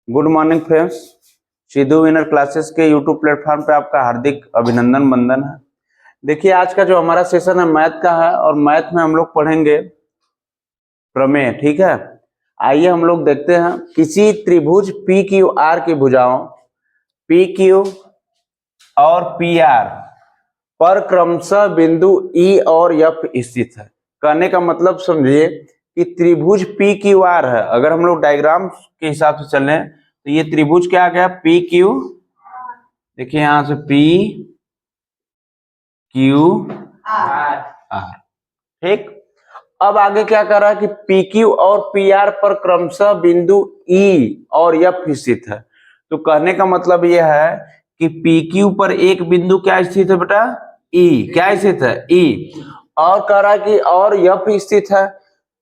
Good morning friends, Sidhu winner classes के YouTube platform पे आपका हार्दिक अभिनंदन वंदन है। देखिए, आज का जो हमारा सेशन है मैथ का है और मैथ में हम लोग पढ़ेंगे प्रमेय। ठीक है, आइए हम लोग देखते हैं। किसी त्रिभुज पी क्यू आर की भुजाओं पी क्यू और पी आर पर क्रमशः बिंदु ई और एफ स्थित है। कहने का मतलब समझिए कि त्रिभुज पी क्यू आर है। अगर हम लोग डायग्राम के हिसाब से चलें तो ये त्रिभुज क्या आ गया, पी क्यू। देखिए यहां से पी क्यू आर। ठीक, अब आगे क्या कर रहा है कि पी क्यू और पी आर पर क्रमशः बिंदु ई और एफ स्थित है। तो कहने का मतलब यह है कि पी क्यू पर एक बिंदु क्या स्थित है बेटा, ई। क्या स्थित है, ई। और कह रहा है कि और एफ स्थित है,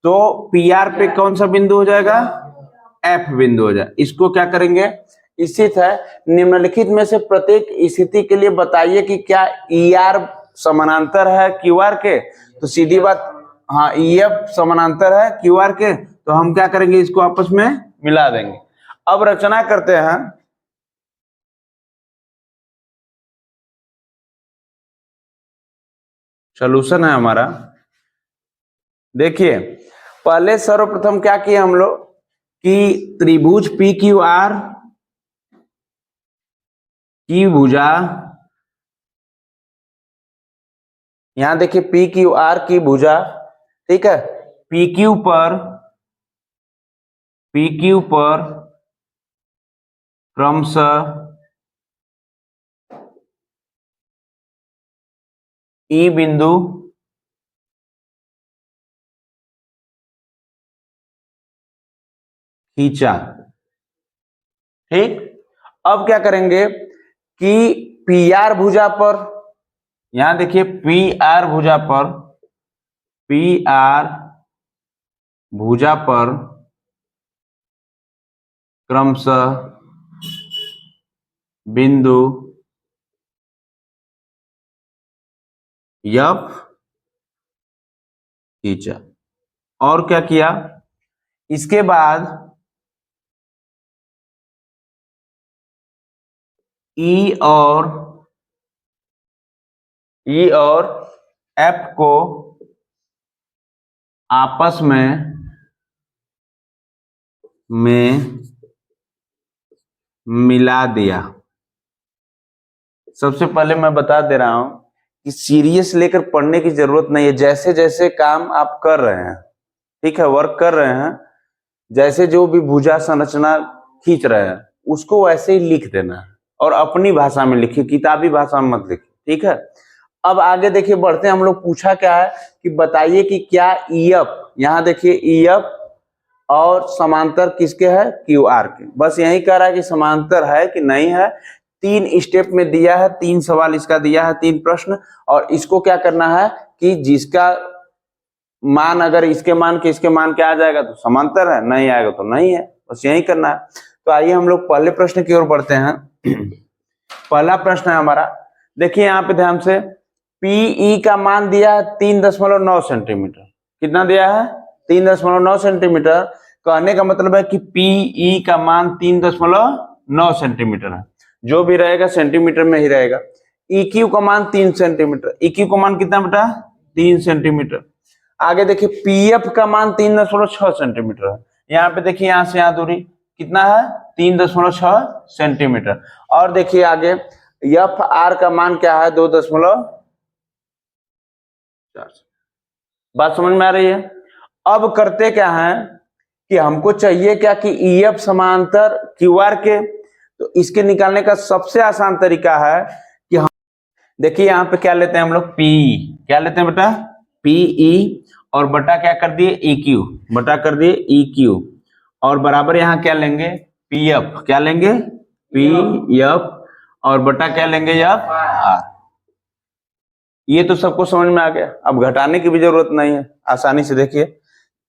तो पी आर पे कौन सा बिंदु हो जाएगा, एफ बिंदु हो जाए। इसको क्या करेंगे, स्थित है निम्नलिखित में से प्रत्येक स्थिति के लिए बताइए कि क्या ई आर समानांतर है क्यू आर के। तो सीधी बात, हाँ, ई एफ समानांतर है क्यू आर के, तो हम क्या करेंगे, इसको आपस में मिला देंगे। अब रचना करते हैं। सॉल्यूशन है हमारा। देखिए, पहले सर्वप्रथम क्या किए हम लोग कि त्रिभुज पी क्यू आर की भुजा, यहां देखिए पी क्यू आर की भुजा, ठीक है, पी क्यू पर क्रमशः ई बिंदु खींचा। ठीक, अब क्या करेंगे कि पी आर भुजा पर, यहां देखिए पी आर भुजा पर क्रमशः बिंदु एफ खींचा। और क्या किया, इसके बाद ई और एफ को आपस में मिला दिया। सबसे पहले मैं बता दे रहा हूं कि सीरियस लेकर पढ़ने की जरूरत नहीं है। जैसे जैसे काम आप कर रहे हैं, ठीक है, वर्क कर रहे हैं, जैसे जो भी भुजा संरचना खींच रहे हैं उसको वैसे ही लिख देना है और अपनी भाषा में लिखिए, किताबी भाषा में मत लिखिए। ठीक है, अब आगे देखिए बढ़ते हैं। हम लोग पूछा क्या है कि बताइए कि क्या ई एफ, यहां देखिए ई एफ और समांतर किसके है, क्यू आर के। बस यही कह रहा है कि समांतर है कि नहीं है। 3 स्टेप में दिया है, 3 सवाल इसका दिया है, 3 प्रश्न। और इसको क्या करना है कि जिसका मान अगर इसके मान के इसके मान क्या आ जाएगा तो समांतर है, नहीं आएगा तो नहीं है। बस यही करना है। तो आइए हम लोग पहले प्रश्न की ओर बढ़ते हैं। पहला प्रश्न है हमारा, देखिए यहाँ पे ध्यान से, पीई का मान दिया है 3.9 सेंटीमीटर। कितना दिया है, 3.9 सेंटीमीटर। कहने का मतलब है कि पीई का मान 3.9 सेंटीमीटर है। जो भी रहेगा सेंटीमीटर में ही रहेगा। EQ का मान 3 सेंटीमीटर। EQ का मान कितना बेटा, 3 सेंटीमीटर। आगे देखिए पीएफ का मान 3.6 सेंटीमीटर है। यहाँ पे देखिए यहां से यहां दूरी कितना है, 3.6 सेंटीमीटर। और देखिए आगे एफ आर का मान क्या है, 2.4। बात समझ में आ रही है। अब करते क्या है कि हमको चाहिए क्या कि EF समांतर QR के। तो इसके निकालने का सबसे आसान तरीका है कि हम देखिए यहाँ पे क्या लेते हैं हम लोग, PE। क्या लेते हैं बेटा, PE और बटा क्या कर दिए, EQ, बटा कर दिए EQ। और बराबर यहाँ क्या लेंगे, PF। क्या लेंगे, PF और बटा क्या लेंगे, FR। ये तो सबको समझ में आ गया। अब घटाने की भी जरूरत नहीं है, आसानी से देखिए।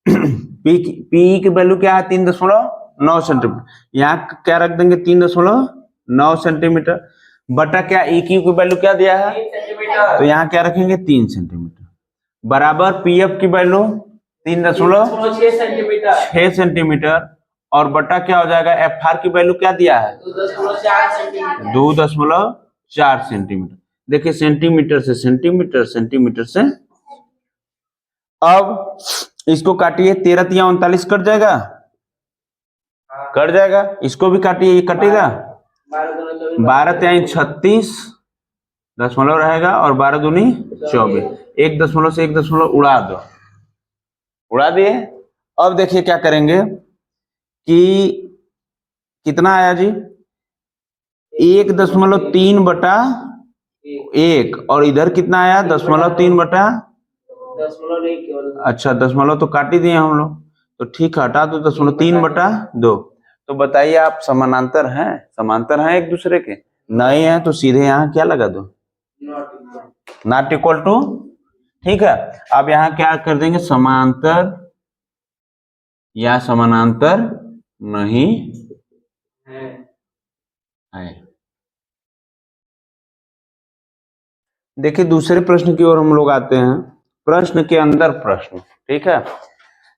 पी की वैल्यू क्या है, 3.9 सेंटीमीटर। यहाँ क्या रख देंगे, 3.9 सेंटीमीटर। बटा क्या EQ की वैल्यू क्या दिया है, तो यहाँ क्या रखेंगे, 3 सेंटीमीटर। बराबर PF की वैल्यू 3.6 सेंटीमीटर। और बटा क्या हो जाएगा, एफ आर की वैल्यू क्या दिया है, 2.4 सेंटीमीटर। देखिए सेंटीमीटर से सेंटीमीटर, सेंटीमीटर से, अब इसको काटिए, 13 कट जाएगा, कट जाएगा, इसको भी काटिए, ये कटेगा, 12 दशमलव रहेगा, और 12 दूनी 24, 1 दशमलव से 1 दशमलव उड़ा दो, उड़ा दिए। अब देखिए क्या करेंगे कि कितना आया जी, 1.3 बटा 1, और इधर कितना आया, 0.3 बटा, अच्छा दशमलव तो काट ही दिए हम लोग, तो ठीक है, हटा दो, 0.3 बटा 2। तो बताइए आप समानांतर हैं, समांतर हैं एक दूसरे के, नहीं है, तो सीधे यहाँ क्या लगा दो, नॉट इक्वल टू। ठीक है, अब यहाँ क्या कर देंगे, समांतर या समानांतर नहीं है। देखिए दूसरे प्रश्न की ओर हम लोग आते हैं, प्रश्न के अंदर प्रश्न। ठीक है,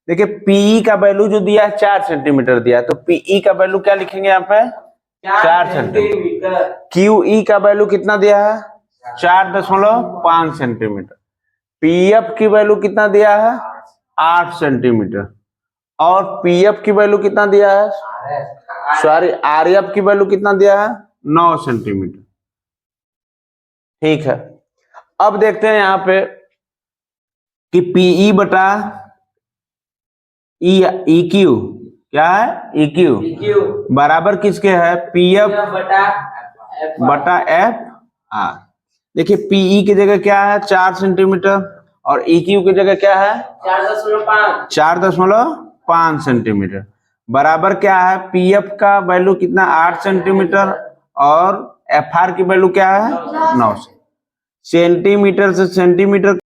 देखिए पीई का वैल्यू जो दिया है 4 सेंटीमीटर दिया है, तो पीई का वैल्यू क्या लिखेंगे यहाँ पे, 4 सेंटीमीटर। क्यूई का वैल्यू कितना दिया है, 4.5 सेंटीमीटर। पीएफ की वैल्यू कितना दिया है, 8 सेंटीमीटर। और पीएफ की वैल्यू कितना दिया है, सॉरी आरएफ की वैल्यू कितना दिया है, 9 सेंटीमीटर। ठीक है, अब देखते हैं यहाँ पे कि पीई बटा ई क्यू क्या है, ई क्यू बराबर किसके है, पीएफ बटा एफ आर। देखिए पीई की जगह क्या है, 4 सेंटीमीटर, और ई क्यू की जगह क्या है, 4.5 सेंटीमीटर, बराबर क्या है, पीएफ का वैल्यू कितना, 8 सेंटीमीटर, और एफ आर की वैल्यू क्या है, 9 सेंटीमीटर से सेंटीमीटर।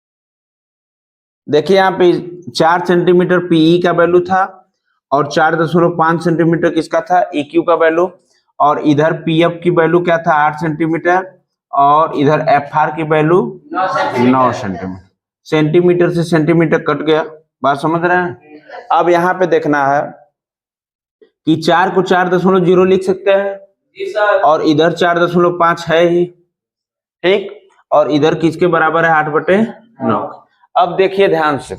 देखिए यहाँ पे 4 सेंटीमीटर पीई का वैल्यू था, और 4.5 सेंटीमीटर किसका था, EQ का वैल्यू, और इधर पीएफ की वैल्यू क्या था, 8 सेंटीमीटर, और इधर एफआर की वैल्यू 9 सेंटीमीटर। सेंटीमीटर से सेंटीमीटर कट गया, बात समझ रहे हैं। अब यहाँ पे देखना है कि 4 को 4.0 लिख सकते हैं, और इधर 4.5 है ही, ठीक, और इधर किसके बराबर है, 8/9। अब देखिए ध्यान से,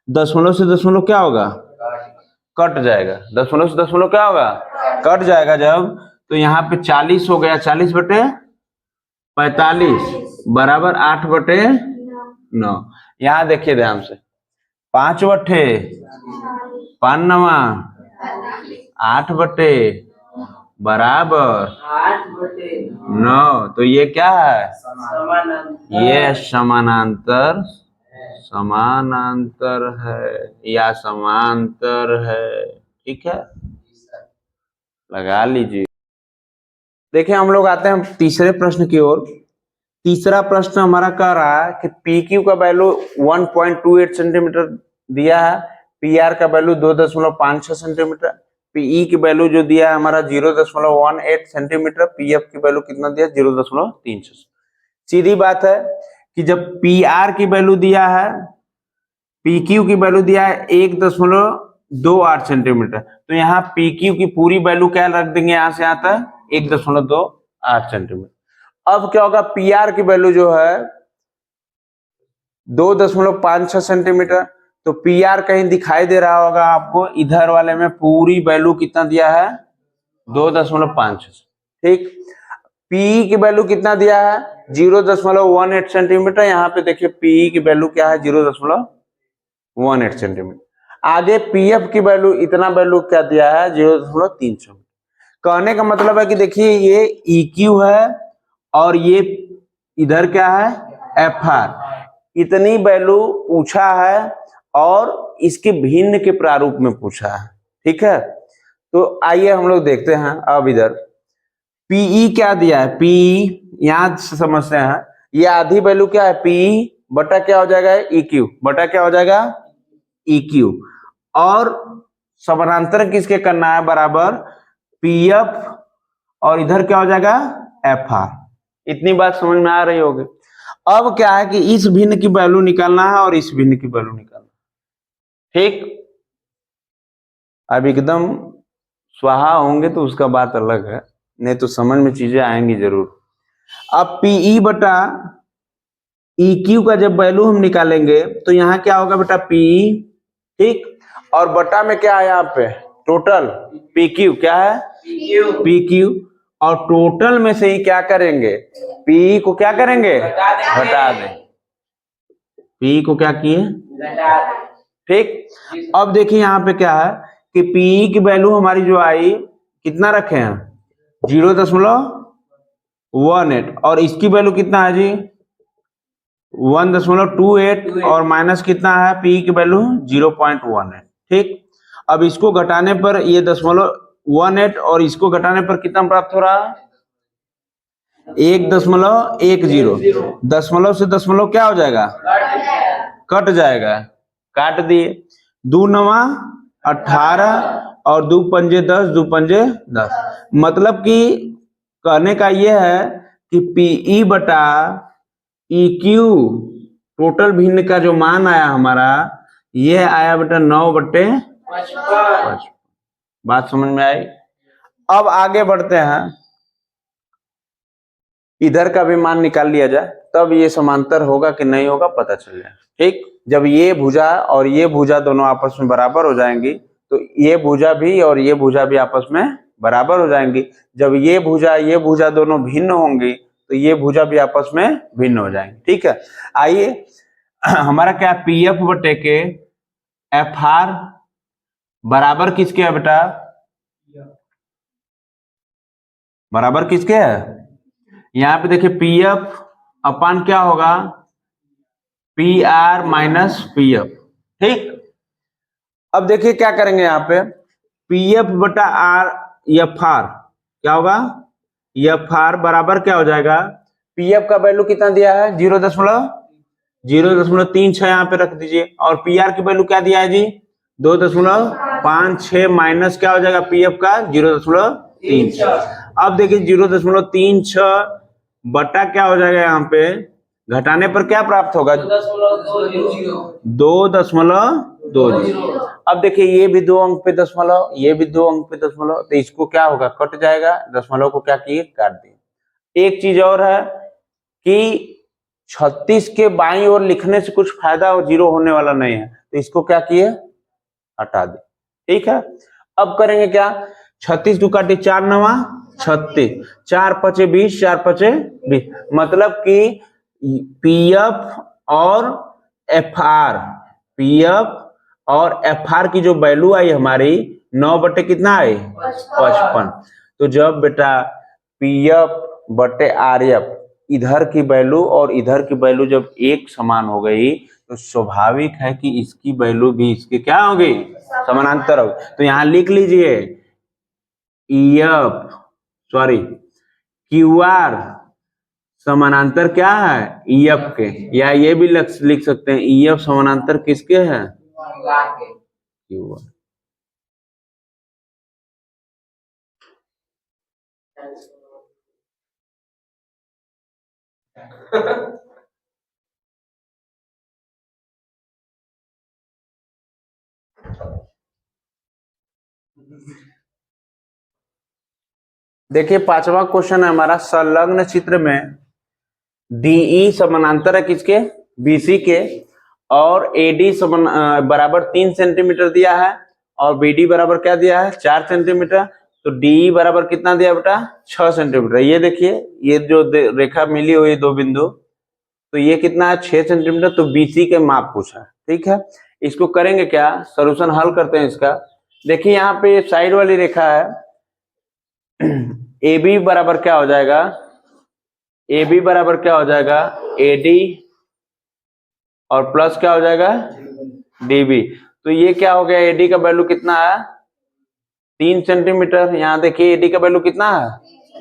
दशमलव से दशमलव क्या होगा, कट जाएगा, दशमलव से दशमलव क्या होगा, कट जाएगा जब, तो यहाँ पे 40 हो गया, 40/45 बराबर 8/9। यहाँ देखिए ध्यान से, 5/5 8 बराबर 9, तो ये क्या है, ये समानांतर, समानांतर है या समांतर है। ठीक है, लगा लीजिए। देखिए हम लोग आते हैं तीसरे प्रश्न की ओर। तीसरा प्रश्न हमारा कह रहा है कि पी क्यू का वैल्यू 1.28 सेंटीमीटर दिया है, पी आर का वैल्यू 2.56 सेंटीमीटर, पीई की वैल्यू जो दिया है हमारा 0.18 सेंटीमीटर, पीएफ की वैल्यू कितना दिया, 0.36। सीधी बात है कि जब पी आर की वैल्यू दिया है, पी क्यू की वैल्यू दिया है 1.28 सेंटीमीटर, तो यहाँ पी क्यू की पूरी वैल्यू क्या रख देंगे, यहां से आता है 1.28 सेंटीमीटर। अब क्या होगा, पी आर की वैल्यू जो है 2.56 सेंटीमीटर, तो पी आर कहीं दिखाई दे रहा होगा आपको, इधर वाले में पूरी वैल्यू कितना दिया है, 2.56। ठीक, पीई की वैल्यू कितना दिया है, 0.18 सेंटीमीटर। यहाँ पे देखिए पीई की वैल्यू क्या है, 0.18 सेंटीमीटर। आगे पीएफ की वैल्यू, इतना वैल्यू क्या दिया है, 0.3। कहने का मतलब है कि देखिए ये EQ है, और ये इधर क्या है, एफआर। इतनी वैल्यू पूछा है, और इसके भिन्न के प्रारूप में पूछा है। ठीक है, तो आइए हम लोग देखते हैं। अब इधर पीई क्या दिया है, पीई यहां समझते हैं, ये आधी वैल्यू क्या है, पीई बटा क्या हो जाएगा, EQ बटा क्या हो जाएगा, EQ, और समानांतर किसके करना है, बराबर पीएफ, और इधर क्या हो जाएगा, एफआर। इतनी बात समझ में आ रही होगी। अब क्या है कि इस भिन्न की वैल्यू निकालना है, और इस भिन्न की वैल्यू निकालना है। ठीक, अब एकदम स्वाहा होंगे तो उसका बात अलग है, नहीं तो समझ में चीजें आएंगी जरूर। अब पीई बटा ई क्यू का जब वैल्यू हम निकालेंगे तो यहाँ क्या होगा बेटा पीई, ठीक, और बटा में क्या है यहाँ पे टोटल पी क्यू, क्या है पी क्यू, और टोटल में से ही क्या करेंगे पी को क्या करेंगे घटा दें, पी को क्या किए ठीक। अब देखिए यहाँ पे क्या है कि पी की वैल्यू हमारी जो आई कितना रखे हैं 0.18 और इसकी वैल्यू कितना है जी 1.28 और माइनस कितना है पी की वैल्यू 0.1 है, ठीक। अब इसको घटाने पर ये 0.18 और इसको घटाने पर कितना प्राप्त हो रहा है 1.10, दशमलव से दशमलव क्या हो जाएगा कट जाएगा, काट दिए, 2 नवा 18 और 2 पंजे 10, 2 पंजे 10, मतलब कि कहने का यह है कि पीई बटा ई क्यू टोटल भिन्न का जो मान आया हमारा यह आया बेटा 9/55। बात समझ में आई। अब आगे बढ़ते हैं, इधर का भी मान निकाल लिया जाए तब ये समांतर होगा कि नहीं होगा पता चल जाए, ठीक। जब ये भुजा और ये भुजा दोनों आपस में बराबर हो जाएंगी तो ये भुजा भी और ये भुजा भी आपस में बराबर हो जाएंगी। जब ये भुजा दोनों भिन्न होंगी तो ये भुजा भी आपस में भिन्न हो जाएंगी, ठीक है। आइए हमारा क्या पी एफ बटे के एफ आर बराबर किसके है बेटा बराबर किसके है, यहाँ पे देखिए पी एफ अपान क्या होगा P R minus P F, ठीक। अब देखिए क्या करेंगे यहाँ पे पी एफ बटा आर एफ आर क्या होगा एफ आर बराबर क्या हो जाएगा पी एफ का वैल्यू कितना दिया है 0.036 यहाँ पे रख दीजिए और पी आर की वैल्यू क्या दिया है जी 2.56 माइनस क्या हो जाएगा पी एफ का 0.36। अब देखिए 0.36 बटा क्या हो जाएगा यहाँ पे घटाने पर क्या प्राप्त होगा 2.20। अब देखिए ये भी 2 अंक पे दशमलव ये भी 2 अंक पे दशमलव तो इसको क्या होगा कट जाएगा, दशमलव को क्या किए काट दिए। एक चीज और है कि 36 के बाईं ओर लिखने से कुछ फायदा और 0 होने वाला नहीं है तो इसको क्या किए हटा दे, ठीक है। अब करेंगे क्या 36 2 काटे 4 नवा 36 4 पचे 20 4 पचे 20 मतलब कि पीएफ और एफआर की जो वैल्यू आई हमारी 9 बटे कितना आई 55। तो जब बेटा पीएफ बटे आरएफ इधर की वैल्यू और इधर की वैल्यू जब एक समान हो गई तो स्वाभाविक है कि इसकी वैल्यू भी इसके क्या हो गई समानांतर हो। तो यहां लिख लीजिए क्यूआर समानांतर क्या है ईएफ के, या ये भी लिख सकते हैं ईएफ समानांतर किसके है क्यूआर। देखिए 5वां क्वेश्चन है हमारा संलग्न चित्र में डीई समानांतर है किसके बीसी के और एडी बराबर 3 सेंटीमीटर दिया है और बीडी बराबर क्या दिया है 4 सेंटीमीटर। तो डी बराबर कितना दिया बेटा 6 सेंटीमीटर। ये देखिए ये जो रेखा मिली हुई दो बिंदु तो ये कितना है 6 सेंटीमीटर। तो बीसी के माप पूछा, ठीक है। इसको करेंगे क्या सॉल्यूशन हल करते हैं इसका। देखिए यहाँ पे साइड वाली रेखा है ए बी बराबर क्या हो जाएगा एडी और प्लस क्या हो जाएगा डीबी। तो ये क्या हो गया एडी का वैल्यू कितना है 3 सेंटीमीटर। यहाँ देखिए एडी का वैल्यू कितना है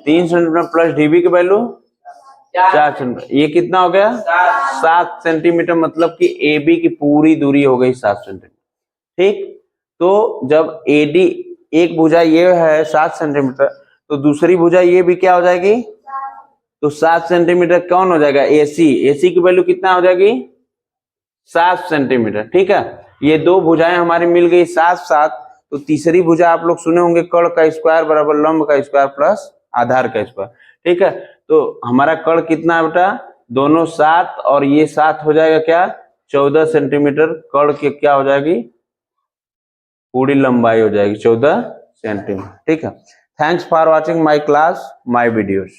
3 सेंटीमीटर प्लस डीबी की वैल्यू 4 सेंटीमीटर। ये कितना हो गया 7 सेंटीमीटर मतलब कि ए बी की पूरी दूरी हो गई 7 सेंटीमीटर, ठीक। तो जब एडी एक भुजा ये है 7 सेंटीमीटर तो दूसरी भुजा ये भी क्या हो जाएगी तो 7 सेंटीमीटर कौन हो जाएगा एसी की वैल्यू कितना हो जाएगी 7 सेंटीमीटर, ठीक है। ये दो भुजाएं हमारी मिल गई 7 7 तो तीसरी भुजा आप लोग सुने होंगे कर्ण का स्क्वायर बराबर लंब का स्क्वायर प्लस आधार का स्क्वायर। ठीक है, तो हमारा कर्ण कितना है बेटा, दोनों 7 और ये 7 हो जाएगा क्या 14 सेंटीमीटर। कर्ण की क्या हो जाएगी, पूरी लंबाई हो जाएगी 14 सेंटीमीटर। ठीक है, thanks for watching my class my videos.